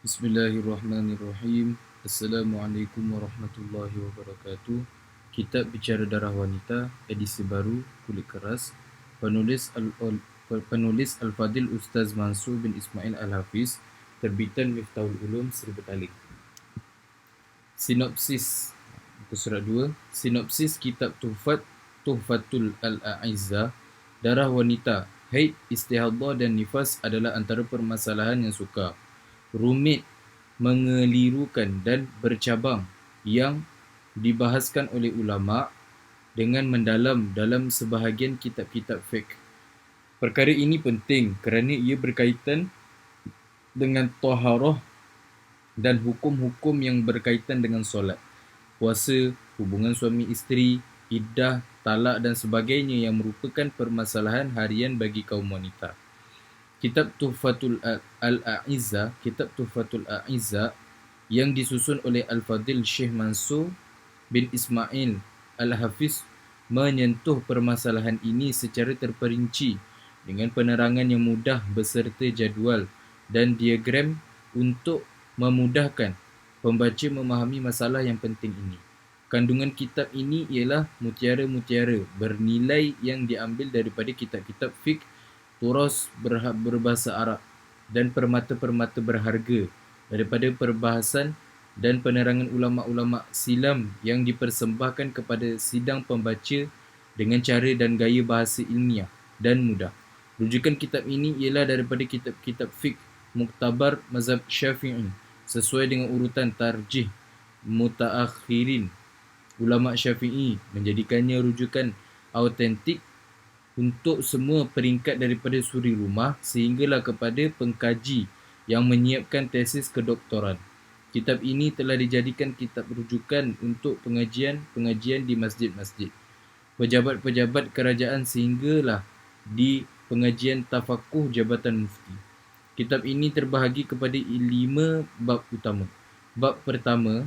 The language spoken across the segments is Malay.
Bismillahirrahmanirrahim. Assalamualaikum warahmatullahi wabarakatuh. Kitab Bicara Darah Wanita, edisi baru, kulit keras. Penulis Al-Fadil Ustaz Mansur bin Ismail Al-Hafiz. Terbitan Miftahul Ulum, Sri Betaling. Sinopsis Muka surat 2. Sinopsis Kitab Tuhfatul Al-A'izzah. Darah wanita, haid, istihadah dan nifas adalah antara permasalahan yang sukar, rumit, mengelirukan dan bercabang yang dibahaskan oleh ulama dengan mendalam dalam sebahagian kitab-kitab fiqh. Perkara ini penting kerana ia berkaitan dengan taharah dan hukum-hukum yang berkaitan dengan solat, puasa, hubungan suami isteri, iddah, talak dan sebagainya yang merupakan permasalahan harian bagi kaum wanita. Kitab Tuhfatul Al-A'izzah yang disusun oleh Al-Fadil Syekh Mansur bin Ismail Al-Hafiz menyentuh permasalahan ini secara terperinci dengan penerangan yang mudah beserta jadual dan diagram untuk memudahkan pembaca memahami masalah yang penting ini. Kandungan kitab ini ialah mutiara-mutiara bernilai yang diambil daripada kitab-kitab fiqh, turas berbahasa Arab dan permata-permata berharga daripada perbahasan dan penerangan ulama-ulama silam yang dipersembahkan kepada sidang pembaca dengan cara dan gaya bahasa ilmiah dan mudah. Rujukan kitab ini ialah daripada kitab-kitab fiqh muktabar mazhab Syafi'i sesuai dengan urutan tarjih mutaakhirin ulama Syafi'i, menjadikannya rujukan autentik untuk semua peringkat daripada suri rumah sehinggalah kepada pengkaji yang menyiapkan tesis kedoktoran. Kitab ini telah dijadikan kitab rujukan untuk pengajian di masjid-masjid, pejabat-pejabat kerajaan sehinggalah di pengajian tafakuh Jabatan Mufti. Kitab ini terbahagi kepada 5 bab utama. Bab pertama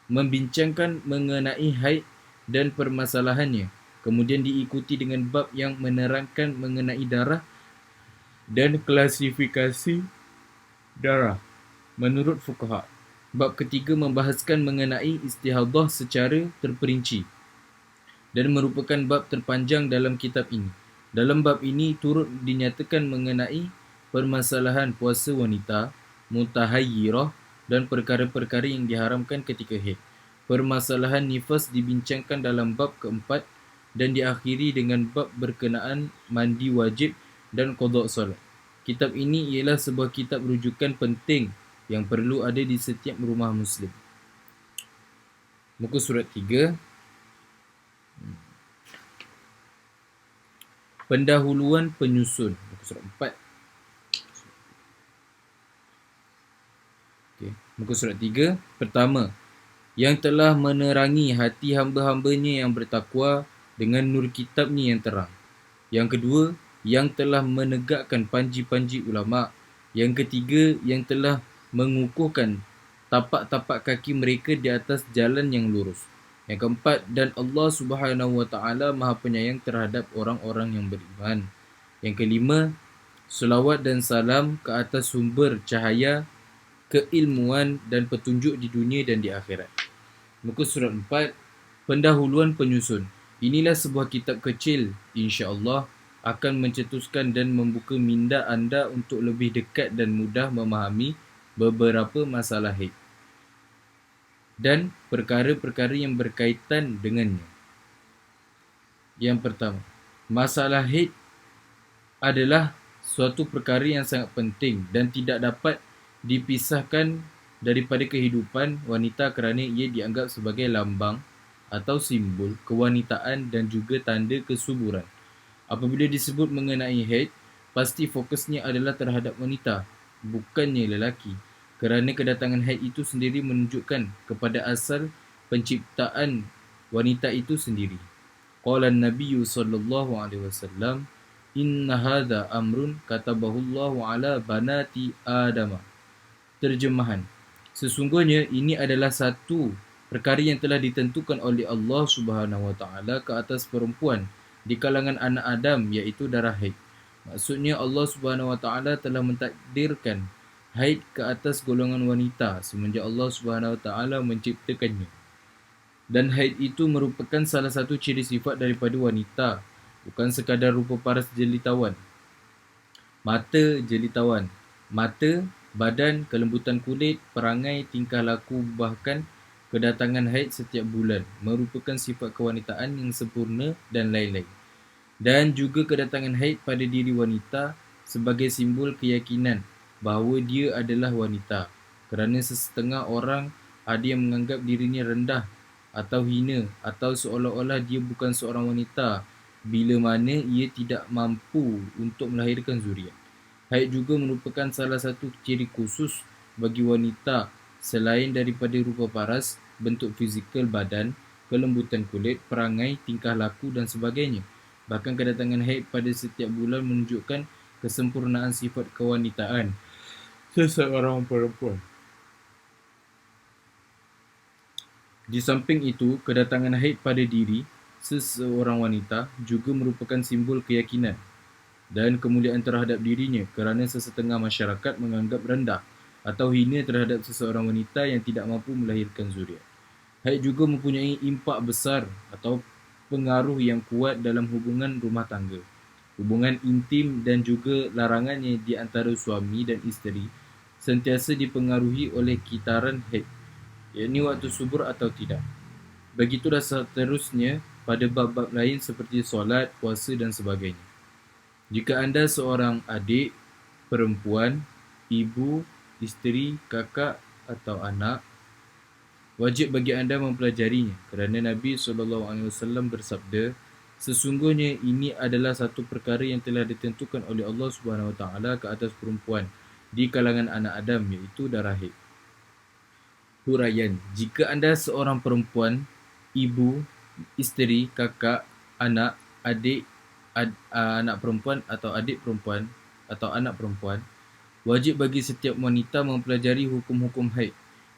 membincangkan mengenai haid dan permasalahannya. Kemudian diikuti dengan bab yang menerangkan mengenai darah dan klasifikasi darah menurut fuqaha. Bab ketiga membahaskan mengenai istihadah secara terperinci dan merupakan bab terpanjang dalam kitab ini. Dalam bab ini turut dinyatakan mengenai permasalahan puasa wanita, mutahayyirah dan perkara-perkara yang diharamkan ketika haid. Permasalahan nifas dibincangkan dalam bab keempat dan diakhiri dengan bab berkenaan mandi wajib dan qada solat. Kitab ini ialah sebuah kitab rujukan penting yang perlu ada di setiap rumah Muslim. Muka surat 3. Pendahuluan penyusun. Muka surat 4. Muka surat 3. Pertama, yang telah menerangi hati hamba-hambanya yang bertakwa dengan nur kitabnya yang terang. Yang kedua, yang telah menegakkan panji-panji ulama. Yang ketiga, yang telah mengukuhkan tapak-tapak kaki mereka di atas jalan yang lurus. Yang keempat, dan Allah Subhanahu wa taala Maha Penyayang terhadap orang-orang yang beriman. Yang kelima, selawat dan salam ke atas sumber cahaya keilmuan dan petunjuk di dunia dan di akhirat. Muka surat 4. Pendahuluan penyusun. Inilah sebuah kitab kecil, insya-Allah akan mencetuskan dan membuka minda anda untuk lebih dekat dan mudah memahami beberapa masalah haid dan perkara-perkara yang berkaitan dengannya. Yang pertama, masalah haid adalah suatu perkara yang sangat penting dan tidak dapat dipisahkan daripada kehidupan wanita kerana ia dianggap sebagai lambang atau simbol kewanitaan dan juga tanda kesuburan. Apabila disebut mengenai haid, pasti fokusnya adalah terhadap wanita, bukannya lelaki, kerana kedatangan haid itu sendiri menunjukkan kepada asal penciptaan wanita itu sendiri. Qala an-nabiy sallallahu alaihi wasallam, inna hadha amrun katabahu Allahu ala banati Adam. Terjemahan, sesungguhnya ini adalah satu perkara yang telah ditentukan oleh Allah Subhanahu wa taala ke atas perempuan di kalangan anak Adam, iaitu darah haid. Maksudnya Allah Subhanahu wa taala telah mentakdirkan haid ke atas golongan wanita semenjak Allah Subhanahu Wa Taala menciptakannya. Dan haid itu merupakan salah satu ciri sifat daripada wanita, bukan sekadar rupa paras jelitawan. Mata, badan, kelembutan kulit, perangai, tingkah laku, bahkan kedatangan haid setiap bulan merupakan sifat kewanitaan yang sempurna dan lain-lain. Dan juga kedatangan haid pada diri wanita sebagai simbol keyakinan bahawa dia adalah wanita. Kerana sesetengah orang ada yang menganggap dirinya rendah atau hina atau seolah-olah dia bukan seorang wanita bila mana ia tidak mampu untuk melahirkan zuriat. Haid juga merupakan salah satu ciri khusus bagi wanita selain daripada rupa paras, bentuk fizikal badan, kelembutan kulit, perangai, tingkah laku dan sebagainya. Bahkan kedatangan haid pada setiap bulan menunjukkan kesempurnaan sifat kewanitaan seseorang perempuan. Di samping itu, kedatangan haid pada diri seseorang wanita juga merupakan simbol keyakinan dan kemuliaan terhadap dirinya kerana sesetengah masyarakat menganggap rendah atau hina terhadap seseorang wanita yang tidak mampu melahirkan zuriat. Haid juga mempunyai impak besar atau pengaruh yang kuat dalam hubungan rumah tangga, hubungan intim dan juga larangannya di antara suami dan isteri sentiasa dipengaruhi oleh kitaran haid, iaitu waktu subur atau tidak. Begitulah seterusnya pada bab-bab lain seperti solat, puasa dan sebagainya. Jika anda seorang adik, perempuan, ibu, isteri, kakak atau anak, wajib bagi anda mempelajarinya kerana Nabi SAW bersabda, sesungguhnya ini adalah satu perkara yang telah ditentukan oleh Allah SWT ke atas perempuan di kalangan anak Adam, iaitu darah haid. Huraian, jika anda seorang perempuan, ibu, isteri, kakak, anak, adik, anak perempuan atau adik perempuan atau anak perempuan, wajib bagi setiap wanita mempelajari hukum-hukum haid,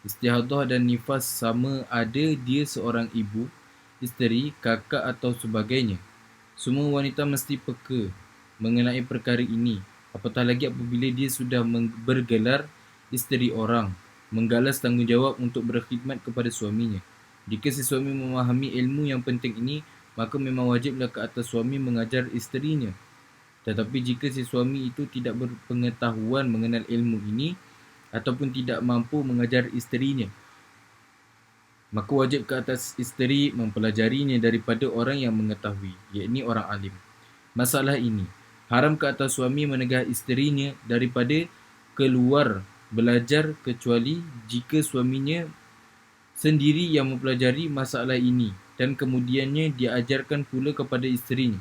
istihadah dan nifas sama ada dia seorang ibu, isteri, kakak atau sebagainya. Semua wanita mesti peka mengenai perkara ini, apatah lagi apabila dia sudah bergelar isteri orang, menggalas tanggungjawab untuk berkhidmat kepada suaminya. Jika si suami memahami ilmu yang penting ini, maka memang wajiblah ke atas suami mengajar isterinya. Tetapi jika si suami itu tidak berpengetahuan mengenal ilmu ini ataupun tidak mampu mengajar isterinya, maka wajib ke atas isteri mempelajarinya daripada orang yang mengetahui, iaitu orang alim. Masalah ini, haram ke atas suami menegah isterinya daripada keluar belajar kecuali jika suaminya sendiri yang mempelajari masalah ini dan kemudiannya diajarkan pula kepada isterinya.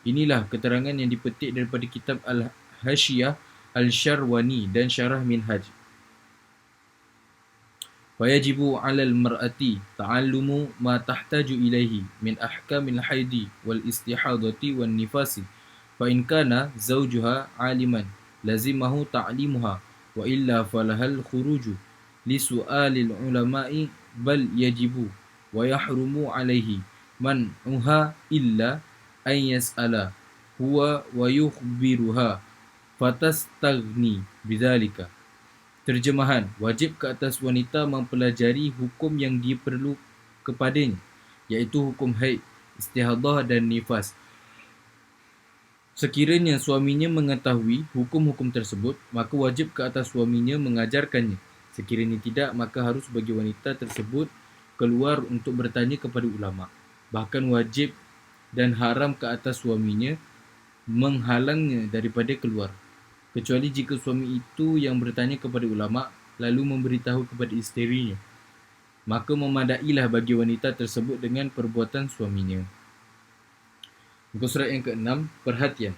Inilah keterangan yang dipetik daripada kitab Al-Hashiyah Al-Sharwani dan Syarah Minhaj. Wayajibu 'alal mar'ati ta'allumu ma tahtaju ilaihi min ahkamil haidi wal istihadati wan nifasi. Fa in kana zawjuha 'aliman lazimahu ta'limuha wa illa falahal khuruju li su'alil ulama'i bal yajibu wa yahrumu 'alaihi man'uha illa an yas'ala huwa wa yukhbiruha fatastaghni bidzalika. Terjemahan, wajib ke atas wanita mempelajari hukum yang dia perlu kepadanya, iaitu hukum haid, istihadah dan nifas. Sekiranya suaminya mengetahui hukum-hukum tersebut, maka wajib ke atas suaminya mengajarkannya. Sekiranya tidak, maka harus bagi wanita tersebut keluar untuk bertanya kepada ulama. Bahkan wajib dan haram ke atas suaminya menghalangnya daripada keluar, kecuali jika suami itu yang bertanya kepada ulama lalu memberitahu kepada isterinya, maka memadailah bagi wanita tersebut dengan perbuatan suaminya. Muka surat yang ke-6, perhatian.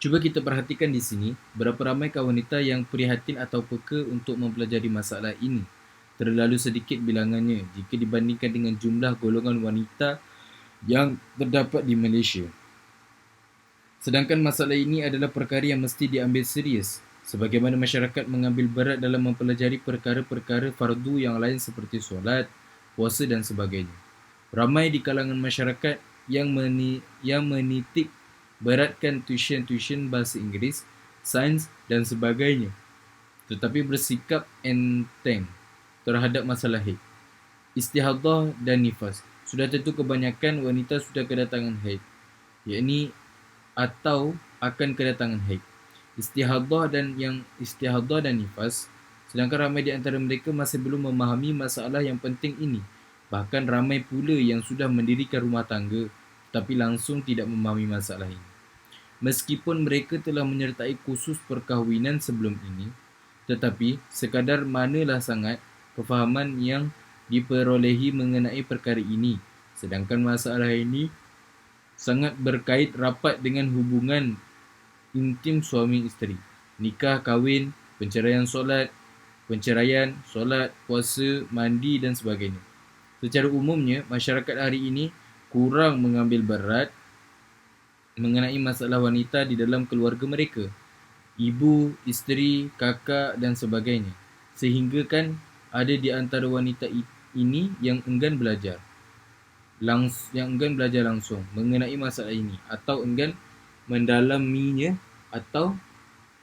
Cuba kita perhatikan di sini, berapa ramaikah wanita yang prihatin atau peka untuk mempelajari masalah ini. Terlalu sedikit bilangannya jika dibandingkan dengan jumlah golongan wanita yang terdapat di Malaysia. Sedangkan masalah ini adalah perkara yang mesti diambil serius, sebagaimana masyarakat mengambil berat dalam mempelajari perkara-perkara fardu yang lain seperti solat, puasa dan sebagainya. Ramai di kalangan masyarakat yang menitik beratkan tuition bahasa Inggeris, sains dan sebagainya. tetapi bersikap enteng terhadap masalah haid. Istihadah dan nifas. Sudah tentu kebanyakan wanita sudah kedatangan haid, yakni atau akan kedatangan haid. Istihadah dan nifas, sedangkan ramai di antara mereka masih belum memahami masalah yang penting ini. Bahkan ramai pula yang sudah mendirikan rumah tangga tetapi langsung tidak memahami masalah ini. Meskipun mereka telah menyertai kursus perkahwinan sebelum ini, tetapi sekadar manalah sangat kefahaman yang diperolehi mengenai perkara ini, sedangkan masalah ini sangat berkait rapat dengan hubungan intim suami isteri. Nikah, kahwin, perceraian, solat, puasa, mandi dan sebagainya. Secara umumnya, masyarakat hari ini kurang mengambil berat mengenai masalah wanita di dalam keluarga mereka. Ibu, isteri, kakak dan sebagainya. Sehingga kan ada di antara wanita ini yang enggan belajar langsung mengenai masalah ini, atau enggan mendalaminya, atau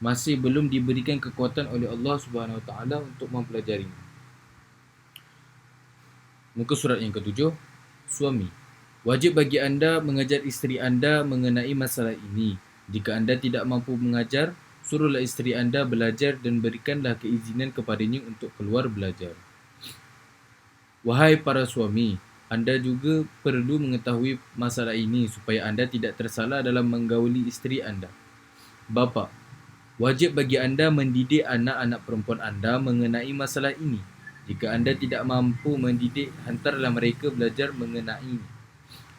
masih belum diberikan kekuatan oleh Allah Subhanahu Wa Taala untuk mempelajarinya. Muka surat yang ketujuh. Suami, wajib bagi anda mengajar isteri anda mengenai masalah ini. Jika anda tidak mampu mengajar, suruhlah isteri anda belajar dan berikanlah keizinan kepadanya untuk keluar belajar. Wahai para suami, anda juga perlu mengetahui masalah ini supaya anda tidak tersalah dalam menggauli isteri anda. Bapa, wajib bagi anda mendidik anak-anak perempuan anda mengenai masalah ini. Jika anda tidak mampu mendidik, hantarlah mereka belajar mengenainya.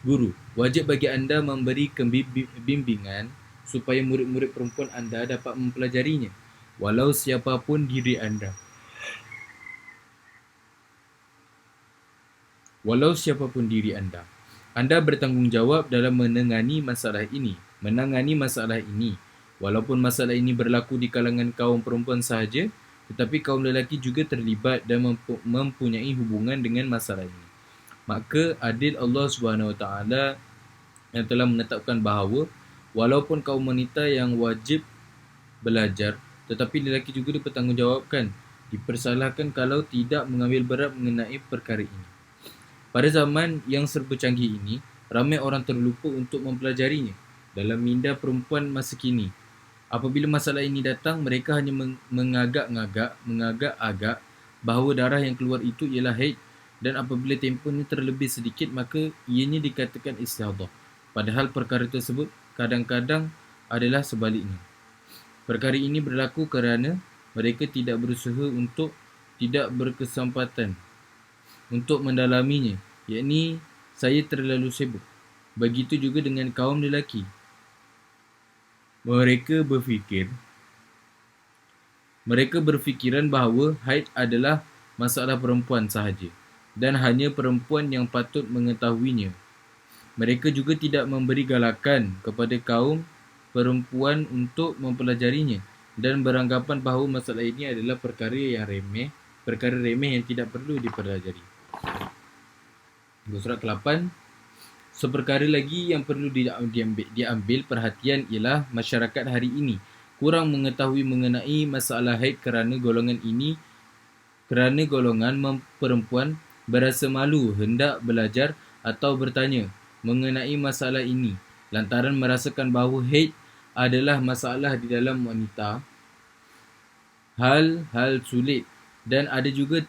Guru, wajib bagi anda memberi bimbingan supaya murid-murid perempuan anda dapat mempelajarinya, walau siapapun diri anda. Anda bertanggungjawab dalam menangani masalah ini. Walaupun masalah ini berlaku di kalangan kaum perempuan sahaja, tetapi kaum lelaki juga terlibat dan mempunyai hubungan dengan masalah ini. Maka adil Allah Subhanahu Wa Taala yang telah menetapkan bahawa walaupun kaum wanita yang wajib belajar, tetapi lelaki juga dipertanggungjawabkan, dipersalahkan kalau tidak mengambil berat mengenai perkara ini. Pada zaman yang serba canggih ini, ramai orang terlupa untuk mempelajarinya. Dalam minda perempuan masa kini, apabila masalah ini datang, mereka hanya mengagak-agak bahawa darah yang keluar itu ialah haid, dan apabila tempohnya terlebih sedikit, maka ianya dikatakan istihadah. Padahal perkara tersebut kadang-kadang adalah sebaliknya. Perkara ini berlaku kerana mereka tidak berusaha untuk tidak berkesempatan untuk mendalaminya, yakni saya terlalu sibuk. Begitu juga dengan kaum lelaki. Mereka berfikiran bahawa haid adalah masalah perempuan sahaja dan hanya perempuan yang patut mengetahuinya. Mereka juga tidak memberi galakan kepada kaum perempuan untuk mempelajarinya dan beranggapan bahawa masalah ini adalah perkara remeh yang tidak perlu dipelajari. Surat ke-8. Seperkara lagi yang perlu diambil perhatian ialah masyarakat hari ini kurang mengetahui mengenai masalah haid kerana golongan perempuan berasa malu hendak belajar atau bertanya mengenai masalah ini lantaran merasakan bahawa haid adalah masalah di dalam wanita, hal sulit, dan ada juga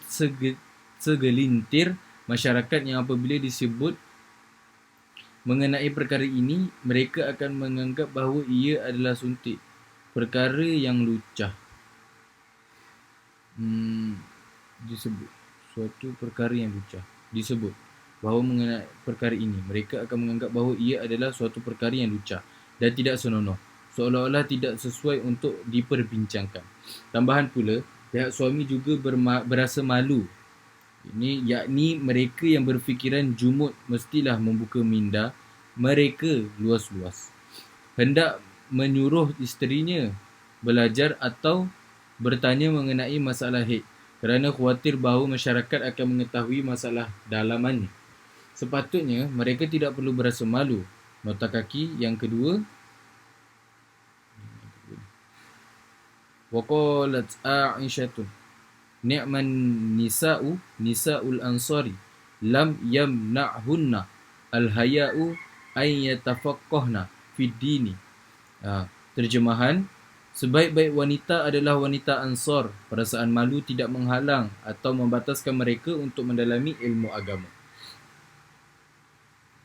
segelintir masyarakat yang apabila disebut mengenai perkara ini, mereka akan menganggap bahawa ia adalah suntik, perkara yang lucah. Disebut bahawa mengenai perkara ini, mereka akan menganggap bahawa ia adalah suatu perkara yang lucah dan tidak senonoh, seolah-olah tidak sesuai untuk diperbincangkan. Tambahan pula, pihak suami juga berasa malu. Ini yakni mereka yang berfikiran jumud mestilah membuka minda mereka luas-luas, hendak menyuruh isterinya belajar atau bertanya mengenai masalah haid kerana khawatir bahawa masyarakat akan mengetahui masalah dalamannya. Sepatutnya mereka tidak perlu berasa malu. Nota kaki yang kedua. Wa qalat Aisyah ni'man nisa'ul ansari lam yamna'hunna al-haya'u ay yatafaqqahna fid dini. Terjemahan, sebaik-baik wanita adalah wanita Ansar. Perasaan malu tidak menghalang atau membataskan mereka untuk mendalami ilmu agama.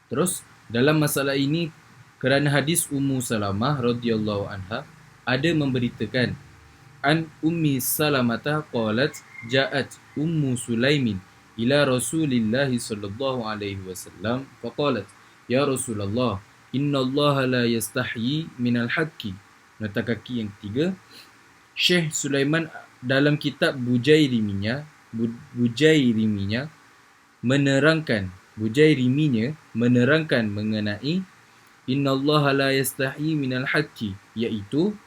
Terus, dalam masalah ini, kerana hadis Ummu Salamah radhiyallahu anha ada memberitakan an Ummi Salamah qalat ja'at Ummu Sulaimin ila Rasulillah sallallahu alaihi wasallam faqalat ya Rasulullah inna Allah la yastahyi minal haqqi. Nota kaki yang ketiga, Syekh Sulaiman dalam kitab Bujairiminya menerangkan mengenai inna Allah la yastahyi minal haqqi, iaitu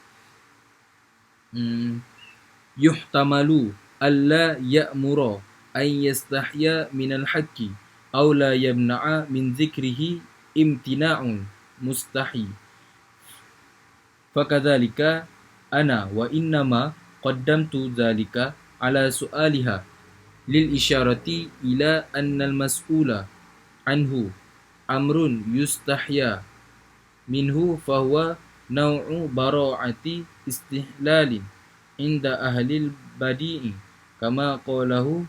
yuhtamalu alla ya'mura ay yastahya minal haqqi aw la yamna'a min dhikrihi imtina'un mustahi. Fakadzalika ana wa innama qaddamtu dzalika ala su'aliha lil isyarati ila annal mas'ula anhu amrun yustahya minhu fahuwa naw'u bara'ati istihlalin inda ahlil badi'i kama qalahu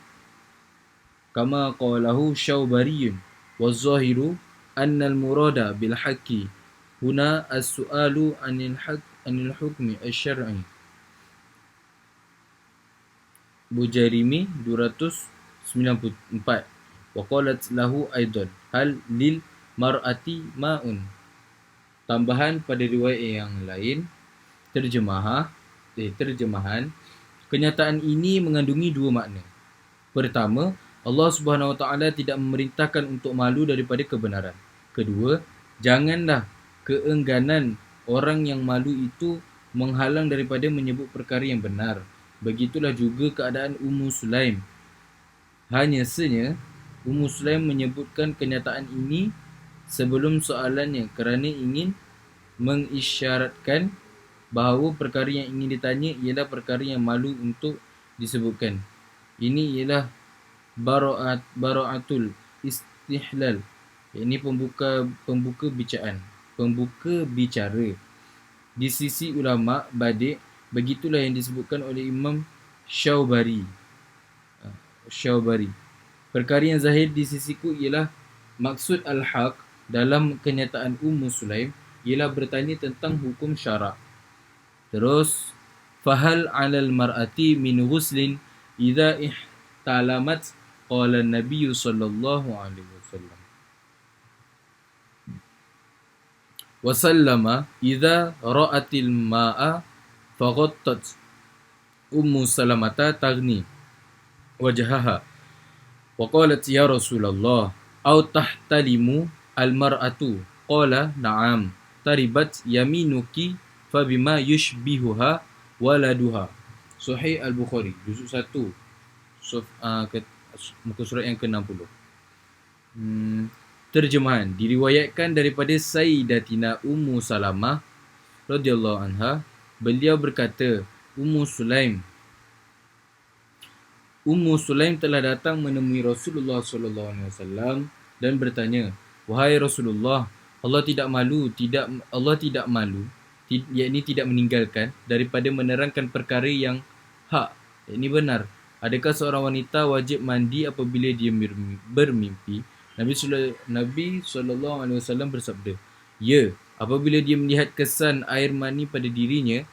Syaubariyun wa zahiru annal murada bil haqqi huna as-su'alu anil hukmi asy-syar'i. Bujairimi 294. Wa qalat lahu aidan hal lil mar'ati ma'un. Tambahan pada riwayat yang lain, terjemahan, kenyataan ini mengandungi dua makna. Pertama, Allah Subhanahu Wa Taala tidak memerintahkan untuk malu daripada kebenaran. Kedua, janganlah keengganan orang yang malu itu menghalang daripada menyebut perkara yang benar. Begitulah juga keadaan Ummu Sulaim. Hanya saja Ummu Sulaim menyebutkan kenyataan ini sebelum soalannya kerana ingin mengisyaratkan bahawa perkara yang ingin ditanya ialah perkara yang malu untuk disebutkan. Ini ialah bara'atul istihlal. Ini pembuka bicara. Di sisi ulama badik, begitulah yang disebutkan oleh Imam Syaubari. Perkara yang zahir di sisiku ialah maksud al-haq dalam kenyataan Ummu Sulaim ialah bertanya tentang hukum syarak. Terus, fahal 'alal mar'ati min ghuslin idza ihtalamat qala an-nabiy sallallahu alaihi wasallam. Wa sallama idza ra'atil ma'a faghattat Ummu Salamata taghni wajhaha wa qalat ya Rasulullah aw tahtalimu al-mar'atu qala na'am taribat yaminuki fabima yushbihuha waladuha. Sahih Al-Bukhari juzuk 1 muka surat yang ke-60. Terjemahan, diriwayatkan daripada Sayyidatina Ummu Salamah radhiyallahu anha, beliau berkata, Ummu Sulaim telah datang menemui Rasulullah sallallahu alaihi wasallam dan bertanya, wahai Rasulullah, Allah tidak malu, yakni tidak meninggalkan daripada menerangkan perkara yang hak, yakni benar. Adakah seorang wanita wajib mandi apabila dia bermimpi? Nabi sallallahu alaihi wasallam bersabda, ya, apabila dia melihat kesan air mani pada dirinya,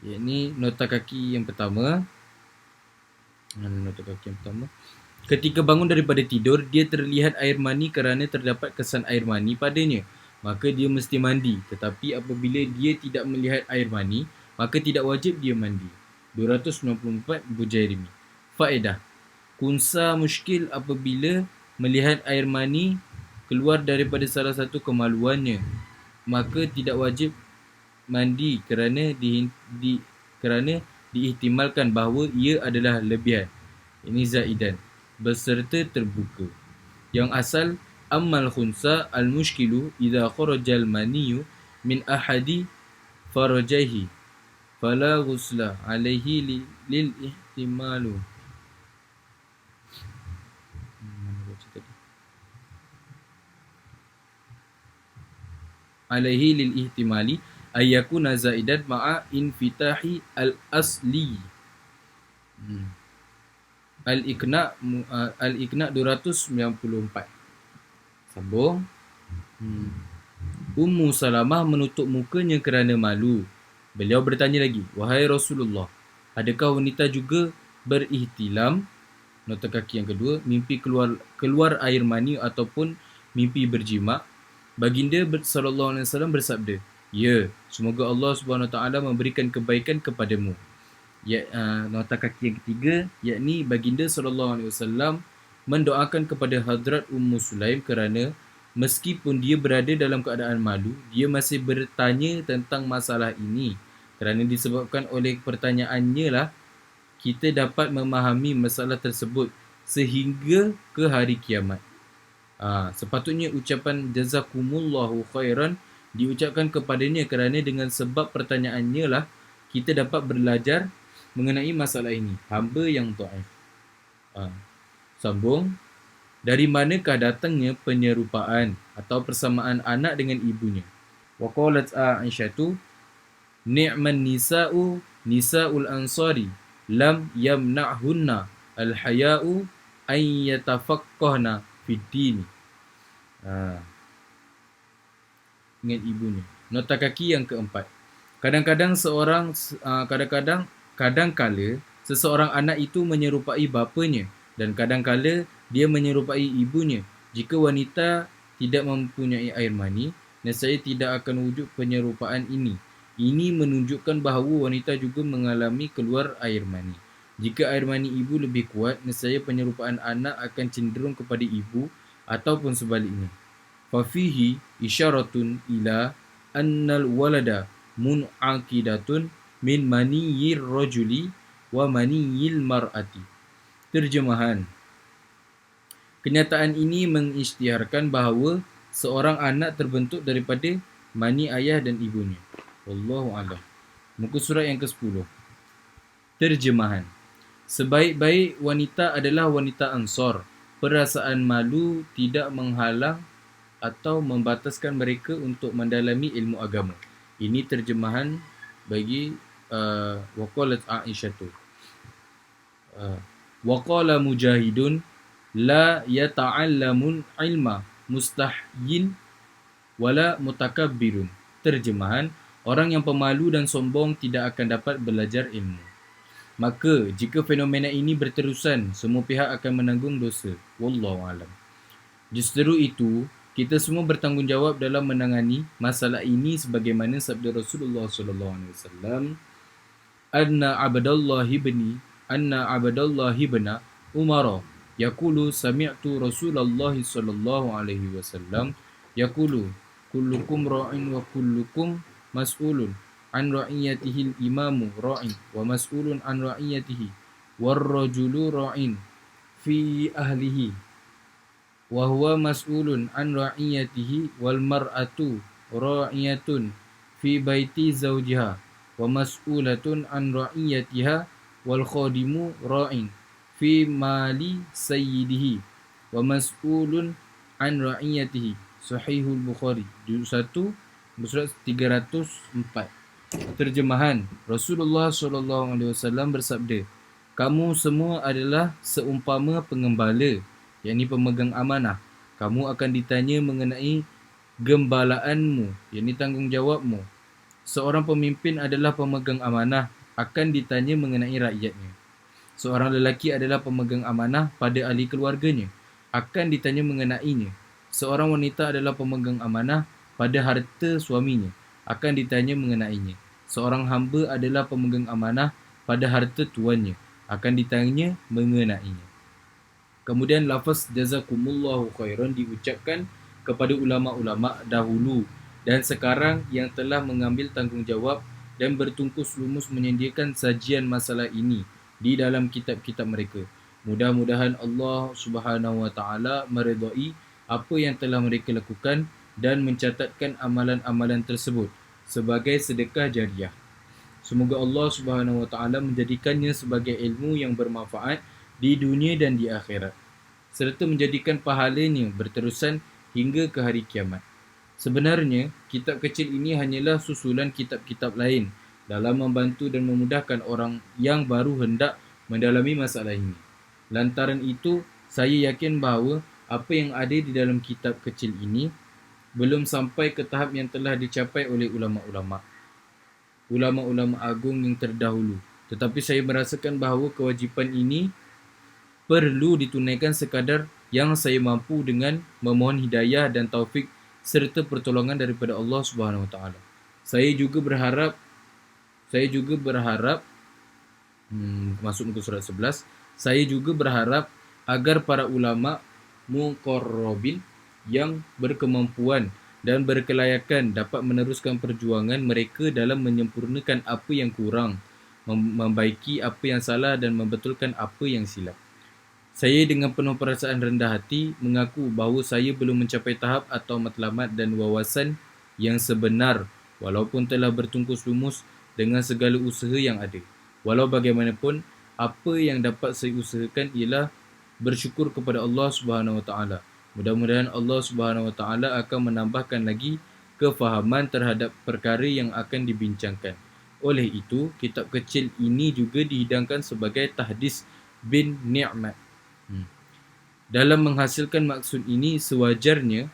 yakni nota kaki yang pertama. Ketika bangun daripada tidur, dia terlihat air mani kerana terdapat kesan air mani padanya, maka dia mesti mandi. Tetapi apabila dia tidak melihat air mani, maka tidak wajib dia mandi. 294 Bujairimi. Faedah, kunsa muskil apabila melihat air mani keluar daripada salah satu kemaluannya, maka tidak wajib mandi kerana diihtimalkan bahawa ia adalah lebihan. Ini zaidan beserta terbuka. Yang asal ammal khunsa al-mushkilu idza kharajal maniyu min ahadi farajaihi fala ghusla alaihi lil ihtimalu. Mana baca tadi? Alaihi lil ihtimali ayyakuna zaidan ma'a infitahi al-asli. Al-Iqna 294. Sambung. Ummu Salamah menutup mukanya kerana malu. Beliau bertanya lagi, wahai Rasulullah, adakah wanita juga berihtilam? Nota kaki yang kedua, mimpi keluar air mani ataupun mimpi berjima. Baginda sallallahu alaihi wasallam bersabda, ya, semoga Allah Subhanahu wa taala memberikan kebaikan kepadamu. Nota kaki yang ketiga, yakni baginda sallallahu alaihi wasallam mendoakan kepada Hadrat Ummu Sulaim kerana meskipun dia berada dalam keadaan malu, dia masih bertanya tentang masalah ini. Kerana disebabkan oleh pertanyaannya lah kita dapat memahami masalah tersebut sehingga ke hari kiamat. Sepatutnya ucapan jazakumullahu khairan diucapkan kepadanya kerana dengan sebab pertanyaannya lah kita dapat belajar mengenai masalah ini. Hamba yang dhaif. Sambung. Dari manakah datangnya penyerupaan atau persamaan anak dengan ibunya? Wa qalat Aisyatu ni'man nisa'u nisa'ul ansari lam yamna'hunna al-haya'u an yatafaqqahna fid din. Dengan ibunya. Nota kaki yang keempat. Kadang-kala seseorang anak itu menyerupai bapanya dan kadang-kala dia menyerupai ibunya. Jika wanita tidak mempunyai air mani, nescaya tidak akan wujud penyerupaan ini. Ini menunjukkan bahawa wanita juga mengalami keluar air mani. Jika air mani ibu lebih kuat, nescaya penyerupaan anak akan cenderung kepada ibu ataupun sebaliknya. Fafihi isyaratun ila annal walada mun'aqidatun min maniyir rajuli wa maniyil mar'ati. Terjemahan. Kenyataan ini mengisytiharkan bahawa seorang anak terbentuk daripada mani ayah dan ibunya. Wallahu a'lam. Muka surat yang ke-10. Terjemahan. Sebaik-baik wanita adalah wanita Ansar. Perasaan malu tidak menghalang atau membataskan mereka untuk mendalami ilmu agama. Ini terjemahan bagi waqalat Aisyatu. Waqala Mujahidun la yata'allamun ilma mustahyin wala mutakabbirun. Terjemahan, orang yang pemalu dan sombong tidak akan dapat belajar ilmu. Maka jika fenomena ini berterusan, semua pihak akan menanggung dosa. Wallahu alam. Justru itu, kita semua bertanggungjawab dalam menangani masalah ini sebagaimana sabda Rasulullah sallallahu alaihi wasallam, anna abdallahi ibn Umar yaqulu sami'tu Rasulullah sallallahu alaihi wasallam yaqulu kullukum ra'in wa kullukum mas'ulun an ra'iyatihi al-imamu ra'in wa mas'ulun an ra'iyatihi war rajulu ra'in fi ahlihi wa huwa mas'ulun an ra'iyatihi wal mar'atu ra'iyatun fi baiti zawjiha wa mas'ulatun an ra'iyatiha wal khadimu ra'in fi mali sayyidihi wa mas'ulun an ra'iyatihi. Sahihul Bukhari juz 1 surat 304. Terjemahan. Rasulullah SAW bersabda, kamu semua adalah seumpama pengembala, yakni pemegang amanah. Kamu akan ditanya mengenai gembalaanmu, yakni tanggungjawabmu. Seorang pemimpin adalah pemegang amanah, akan ditanya mengenai rakyatnya. Seorang lelaki adalah pemegang amanah pada ahli keluarganya, akan ditanya mengenainya. Seorang wanita adalah pemegang amanah pada harta suaminya, akan ditanya mengenainya. Seorang hamba adalah pemegang amanah pada harta tuannya, akan ditanya mengenainya. Kemudian lafaz jazakumullahu khairan diucapkan kepada ulama-ulama dahulu dan sekarang yang telah mengambil tanggungjawab dan bertungkus lumus menyediakan sajian masalah ini di dalam kitab-kitab mereka. Mudah-mudahan Allah Subhanahu wa taala meredai apa yang telah mereka lakukan dan mencatatkan amalan-amalan tersebut sebagai sedekah jariah. Semoga Allah Subhanahu Wa Taala menjadikannya sebagai ilmu yang bermanfaat di dunia dan di akhirat, serta menjadikan pahalanya berterusan hingga ke hari kiamat. Sebenarnya, kitab kecil ini hanyalah susulan kitab-kitab lain dalam membantu dan memudahkan orang yang baru hendak mendalami masalah ini. Lantaran itu, saya yakin bahawa apa yang ada di dalam kitab kecil ini belum sampai ke tahap yang telah dicapai oleh ulama-ulama agung yang terdahulu. Tetapi saya merasakan bahawa kewajipan ini perlu ditunaikan sekadar yang saya mampu dengan memohon hidayah dan taufik serta pertolongan daripada Allah Subhanahu Wa Taala. Saya juga berharap masuk muka surat 11. Saya juga berharap agar para ulama muqarrabin yang berkemampuan dan berkelayakan dapat meneruskan perjuangan mereka dalam menyempurnakan apa yang kurang, membaiki apa yang salah dan membetulkan apa yang silap. Saya dengan penuh perasaan rendah hati mengaku bahawa saya belum mencapai tahap atau matlamat dan wawasan yang sebenar walaupun telah bertungkus lumus dengan segala usaha yang ada. Walau bagaimanapun, apa yang dapat saya usahakan ialah bersyukur kepada Allah Subhanahu Wa Taala. Mudah-mudahan Allah Subhanahu Wa Taala akan menambahkan lagi kefahaman terhadap perkara yang akan dibincangkan. Oleh itu, kitab kecil ini juga dihidangkan sebagai tahdis bin ni'mat. Dalam menghasilkan maksud ini, sewajarnya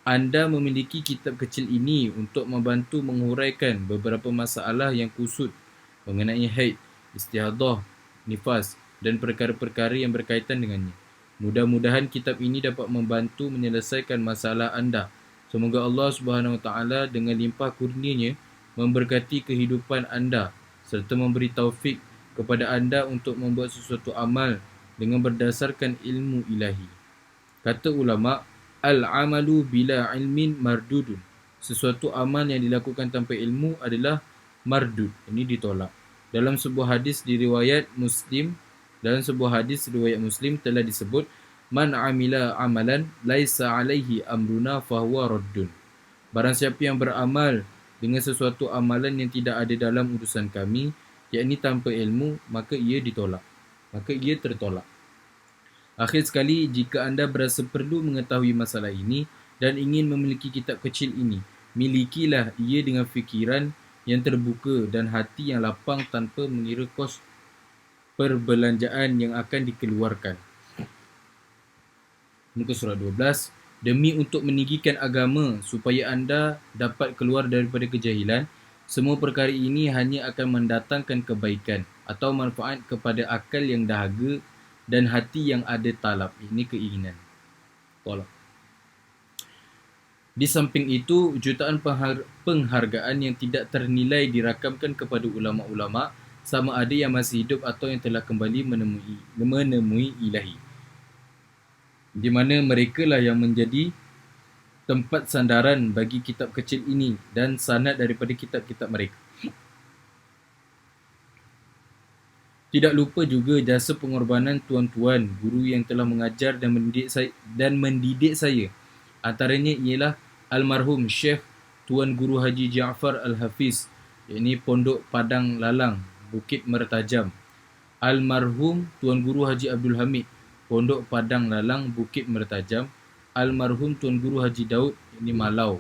anda memiliki kitab kecil ini untuk membantu menguraikan beberapa masalah yang kusut mengenai haid, istihadah, nifas dan perkara-perkara yang berkaitan dengannya. Mudah-mudahan kitab ini dapat membantu menyelesaikan masalah anda. Semoga Allah Subhanahu Wa Taala dengan limpah kurnianya memberkati kehidupan anda serta memberi taufik kepada anda untuk membuat sesuatu amal dengan berdasarkan ilmu ilahi. Kata ulama, al-amalu bila ilmin mardudun. Sesuatu amal yang dilakukan tanpa ilmu adalah mardud. Ini ditolak. Dalam sebuah hadis riwayat Muslim telah disebut, man amila amalan laisa alaihi amruna fahuwa raddun. Barang siapa yang beramal dengan sesuatu amalan yang tidak ada dalam urusan kami, yakni tanpa ilmu, maka ia tertolak. Akhir sekali, jika anda berasa perlu mengetahui masalah ini dan ingin memiliki kitab kecil ini, milikilah ia dengan fikiran yang terbuka dan hati yang lapang tanpa mengira kos perbelanjaan yang akan dikeluarkan. Muka surat 12. Demi untuk meninggikan agama supaya anda dapat keluar daripada kejahilan, semua perkara ini hanya akan mendatangkan kebaikan atau manfaat kepada akal yang dahaga dan hati yang ada talab. Ini keinginan. Tolak. Di samping itu, jutaan penghargaan yang tidak ternilai dirakamkan kepada ulama-ulama, sama ada yang masih hidup atau yang telah kembali menemui ilahi, di mana mereka lah yang menjadi tempat sandaran bagi kitab kecil ini dan sanad daripada kitab-kitab mereka. Tidak lupa juga jasa pengorbanan tuan-tuan guru yang telah mengajar dan mendidik saya. Antaranya ialah almarhum Syekh Tuan Guru Haji Jaafar Al-Hafiz, yakni Pondok Padang Lalang, Bukit Mertajam. Almarhum Tuan Guru Haji Abdul Hamid, Pondok Padang Lalang, Bukit Mertajam. Almarhum Tuan Guru Haji Daud, yakni Malau.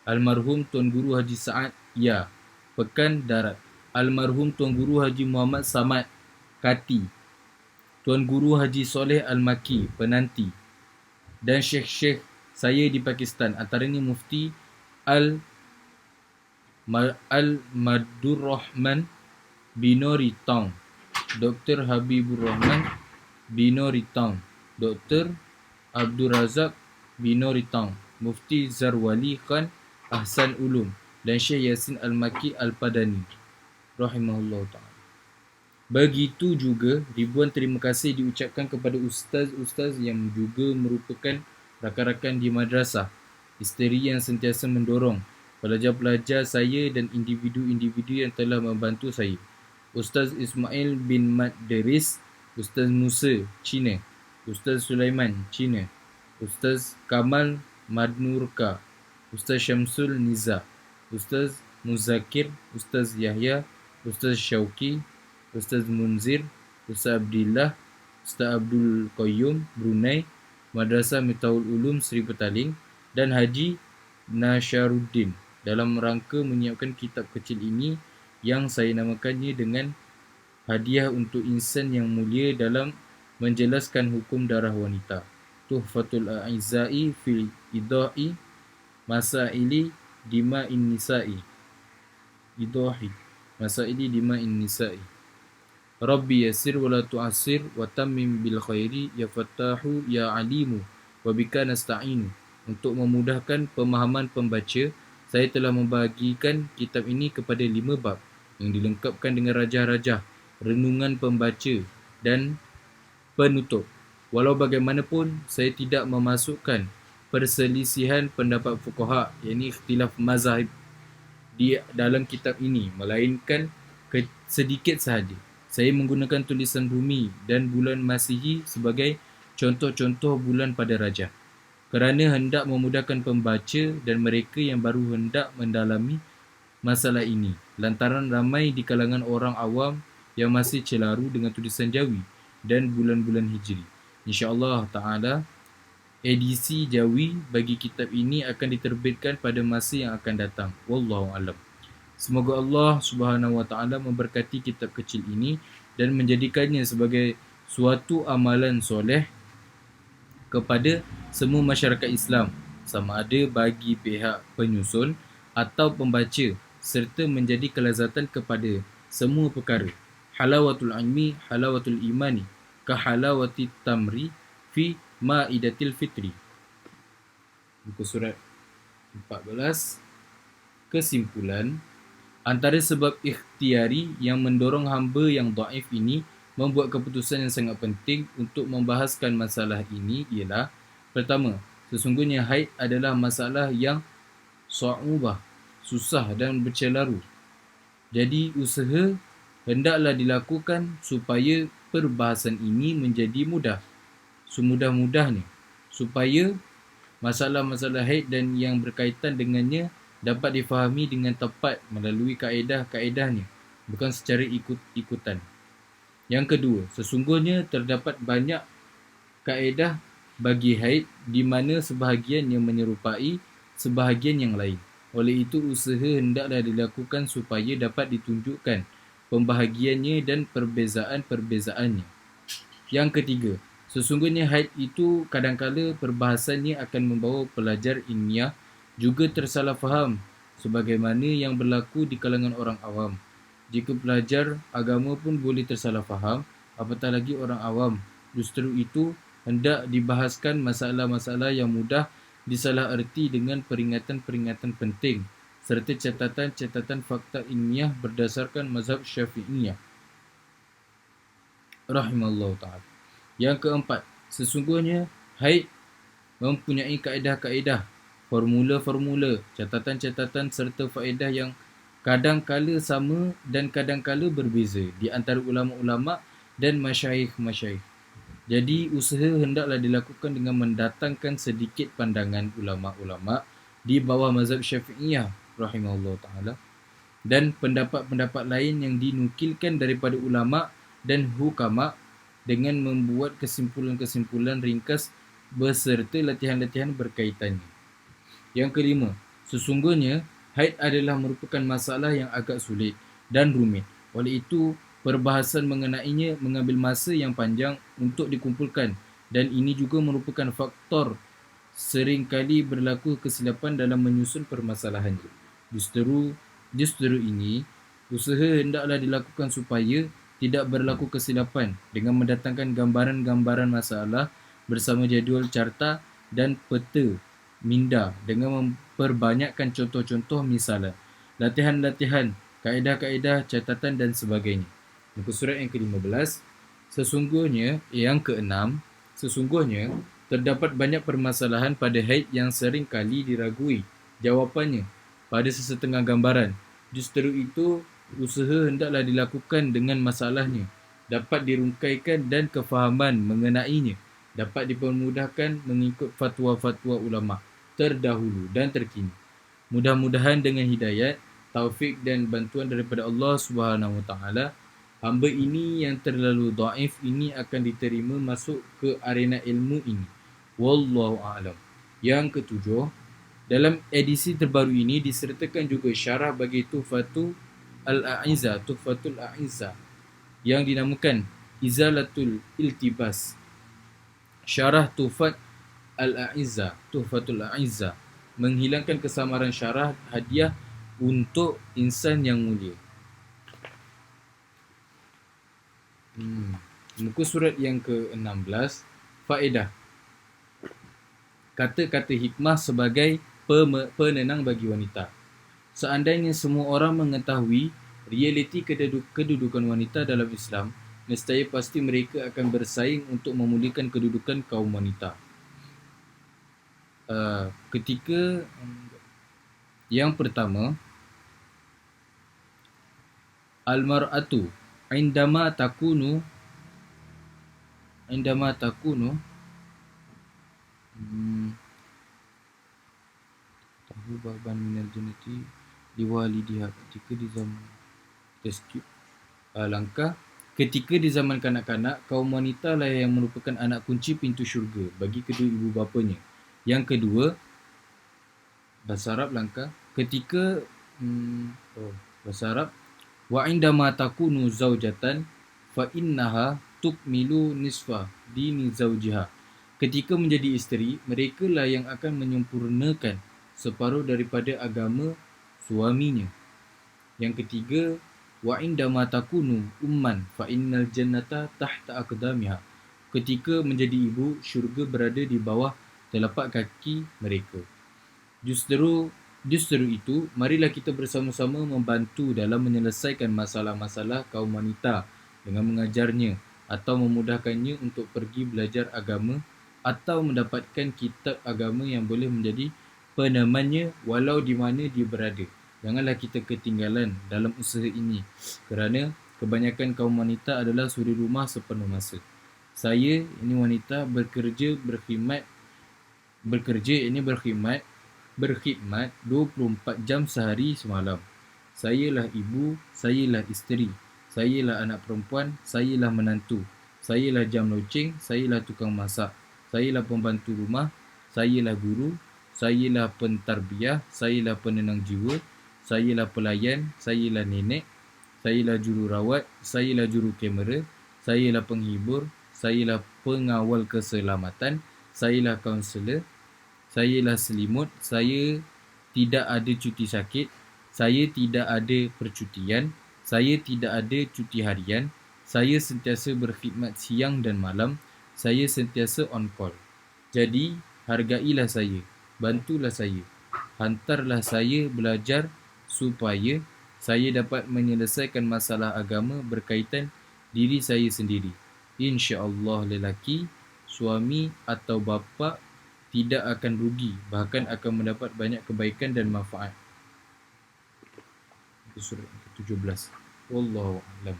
Almarhum Tuan Guru Haji Saad, Pekan Darat. Almarhum Tuan Guru Haji Muhammad Samad, Kati. Tuan Guru Haji Soleh Al-Maki, Penanti. Dan syekh-syekh saya di Pakistan, antaranya Mufti Al-Madur Rahman Binori Tong, Dr. Habibur Rahman Binori Tong, Dr. Abdul Razak Binori Tong, Mufti Zarwali Khan Ahsan Ulum dan Syekh Yasin Al-Maki Al-Padani rahimahullah ta'ala. Begitu juga ribuan terima kasih diucapkan kepada ustaz-ustaz yang juga merupakan rakan-rakan di madrasah, isteri yang sentiasa mendorong, pelajar-pelajar saya dan individu-individu yang telah membantu saya. Ustaz Ismail bin Madderis, Ustaz Musa, Cina, Ustaz Sulaiman, Cina, Ustaz Kamal Madnurka, Ustaz Syamsul Niza, Ustaz Muzakir, Ustaz Yahya, Ustaz Syauqi, Ustaz Munzir, Ustaz Abdillah, Ustaz Abdul Qayyum, Brunei, Madrasah Miftahul Ulum Seri Petaling dan Haji Nasharuddin dalam rangka menyiapkan kitab kecil ini yang saya namakannya dengan hadiah untuk insan yang mulia dalam menjelaskan hukum darah wanita. Tuhfatul A'izzai fil Idahi Masaili Dima'in Nisa'i. Idahi Masaili Dima'in Nisa'i. Rabbi yasir wa la tu'asir wa tammim bil khairi ya fattahu ya alimu wa bika nasta'inu. Untuk memudahkan pemahaman pembaca, saya telah membagikan kitab ini kepada 5 bab yang dilengkapkan dengan rajah-rajah, renungan pembaca dan penutup. Walau bagaimanapun, saya tidak memasukkan perselisihan pendapat fuqaha, yakni ikhtilaf mazhab di dalam kitab ini, melainkan sedikit sahaja. Saya menggunakan tulisan Rumi dan bulan Masihi sebagai contoh-contoh bulan pada rajah, kerana hendak memudahkan pembaca dan mereka yang baru hendak mendalami masalah ini, lantaran ramai di kalangan orang awam yang masih celaru dengan tulisan Jawi dan bulan-bulan Hijri. InsyaAllah ta'ala, edisi Jawi bagi kitab ini akan diterbitkan pada masa yang akan datang. Wallahu alam. Semoga Allah Subhanahu wa taala memberkati kitab kecil ini dan menjadikannya sebagai suatu amalan soleh kepada semua masyarakat Islam, sama ada bagi pihak penyusun atau pembaca, serta menjadi kelazatan kepada semua perkara. Halawatul ilmi, halawatul imani, kahalawati tamri fi ma'idatil fitri. Buku surat 14. Kesimpulan, antara sebab ikhtiari yang mendorong hamba yang dhaif ini membuat keputusan yang sangat penting untuk membahaskan masalah ini ialah: pertama, sesungguhnya haid adalah masalah yang sa'ubah, susah dan bercelaru. Jadi usaha hendaklah dilakukan supaya perbahasan ini menjadi mudah, semudah-mudahnya, supaya masalah-masalah haid dan yang berkaitan dengannya dapat difahami dengan tepat melalui kaedah-kaedahnya, bukan secara ikut-ikutan. Yang kedua, sesungguhnya terdapat banyak kaedah bagi haid di mana sebahagian yang menyerupai sebahagian yang lain. Oleh itu, usaha hendaklah dilakukan supaya dapat ditunjukkan pembahagiannya dan perbezaan-perbezaannya. Yang ketiga, sesungguhnya haid itu kadangkala perbahasannya akan membawa pelajar ilmiah juga tersalah faham sebagaimana yang berlaku di kalangan orang awam. Jika pelajar agama pun boleh tersalah faham, apatah lagi orang awam. Justru itu hendak dibahaskan masalah-masalah yang mudah disalah erti dengan peringatan-peringatan penting serta catatan-catatan fakta ilmiah berdasarkan mazhab Syafi'iyah rahimallahu ta'ala. Yang keempat, sesungguhnya haid mempunyai kaedah-kaedah, formula-formula, catatan-catatan serta faedah yang kadang-kala sama dan kadang-kala berbeza di antara ulama-ulama dan masyayikh-masyayikh. Jadi usaha hendaklah dilakukan dengan mendatangkan sedikit pandangan ulama-ulama di bawah mazhab Syafi'iyah rahimahullah ta'ala dan pendapat-pendapat lain yang dinukilkan daripada ulama dan hukama dengan membuat kesimpulan-kesimpulan ringkas beserta latihan-latihan berkaitannya. Yang kelima, sesungguhnya haid adalah merupakan masalah yang agak sulit dan rumit. Oleh itu, perbahasan mengenainya mengambil masa yang panjang untuk dikumpulkan dan ini juga merupakan faktor seringkali berlaku kesilapan dalam menyusun permasalahannya. Justru ini, usaha hendaklah dilakukan supaya tidak berlaku kesilapan dengan mendatangkan gambaran-gambaran masalah bersama jadual carta dan peta minda dengan memperbanyakkan contoh-contoh misalan, latihan-latihan, kaedah-kaedah, catatan dan sebagainya. Muka surat yang ke-15. Yang keenam, sesungguhnya terdapat banyak permasalahan pada haid yang sering kali diragui jawapannya pada sesetengah gambaran. Justru itu, usaha hendaklah dilakukan dengan masalahnya dapat dirungkaikan dan kefahaman mengenainya dapat dipermudahkan mengikut fatwa-fatwa ulama terdahulu dan terkini. Mudah-mudahan dengan hidayat, taufik dan bantuan daripada Allah Subhanahu Wa Taala. Hamba ini yang terlalu dhaif ini akan diterima masuk ke arena ilmu ini. Wallahu a'lam. Yang ketujuh, dalam edisi terbaru ini disertakan juga syarah bagi Tuhfatul A'izza yang dinamakan Izalatul Iltibas. Syarah Tuhfatul A'izza menghilangkan kesamaran syarah hadiah untuk insan yang mulia. Muka surat yang ke-16. Faedah. Kata-kata hikmah sebagai penenang bagi wanita. Seandainya semua orang mengetahui realiti kedudukan wanita dalam Islam, nescaya pasti mereka akan bersaing untuk memulihkan kedudukan kaum wanita. Ketika yang pertama, al-mar'atu indama takunu tahu baban minal jannati liwalidiha ketika di zaman langkah ketika di zaman kanak-kanak, kaum wanita lah yang merupakan anak kunci pintu syurga bagi kedua ibu bapanya. Yang kedua, bahasa Arab langkah ketika bahasa Arab wa indama takunu zaujatan fa innaha tukmilu nisfa dini zaujiha. Ketika menjadi isteri, mereka lah yang akan menyempurnakan separuh daripada agama suaminya. Yang ketiga, wa indama takunu umman fa innal jannata tahta aqdamiha. Ketika menjadi ibu, syurga berada di bawah telapak kaki mereka. Justru itu, marilah kita bersama-sama membantu dalam menyelesaikan masalah-masalah kaum wanita dengan mengajarnya atau memudahkannya untuk pergi belajar agama atau mendapatkan kitab agama yang boleh menjadi penemannya walau di mana dia berada. Janganlah kita ketinggalan dalam usaha ini kerana kebanyakan kaum wanita adalah suri rumah sepenuh masa. Saya ini wanita berkhidmat 24 jam sehari semalam. Sayalah ibu, sayalah isteri, sayalah anak perempuan, sayalah menantu, sayalah jam loceng, sayalah tukang masak, sayalah pembantu rumah, sayalah guru, sayalah pentarbiyah, sayalah penenang jiwa, sayalah pelayan, sayalah nenek, sayalah jururawat, sayalah juru kamera, sayalah penghibur, sayalah pengawal keselamatan, sayalah kaunselor, sayalah selimut, saya tidak ada cuti sakit, saya tidak ada percutian, saya tidak ada cuti harian, saya sentiasa berkhidmat siang dan malam, saya sentiasa on call. Jadi, hargailah saya, bantulah saya, hantarlah saya belajar supaya saya dapat menyelesaikan masalah agama berkaitan diri saya sendiri. InsyaAllah lelaki, suami atau bapa tidak akan rugi, bahkan akan mendapat banyak kebaikan dan manfaat. Itu surat ke-17. Wallahu a'lam.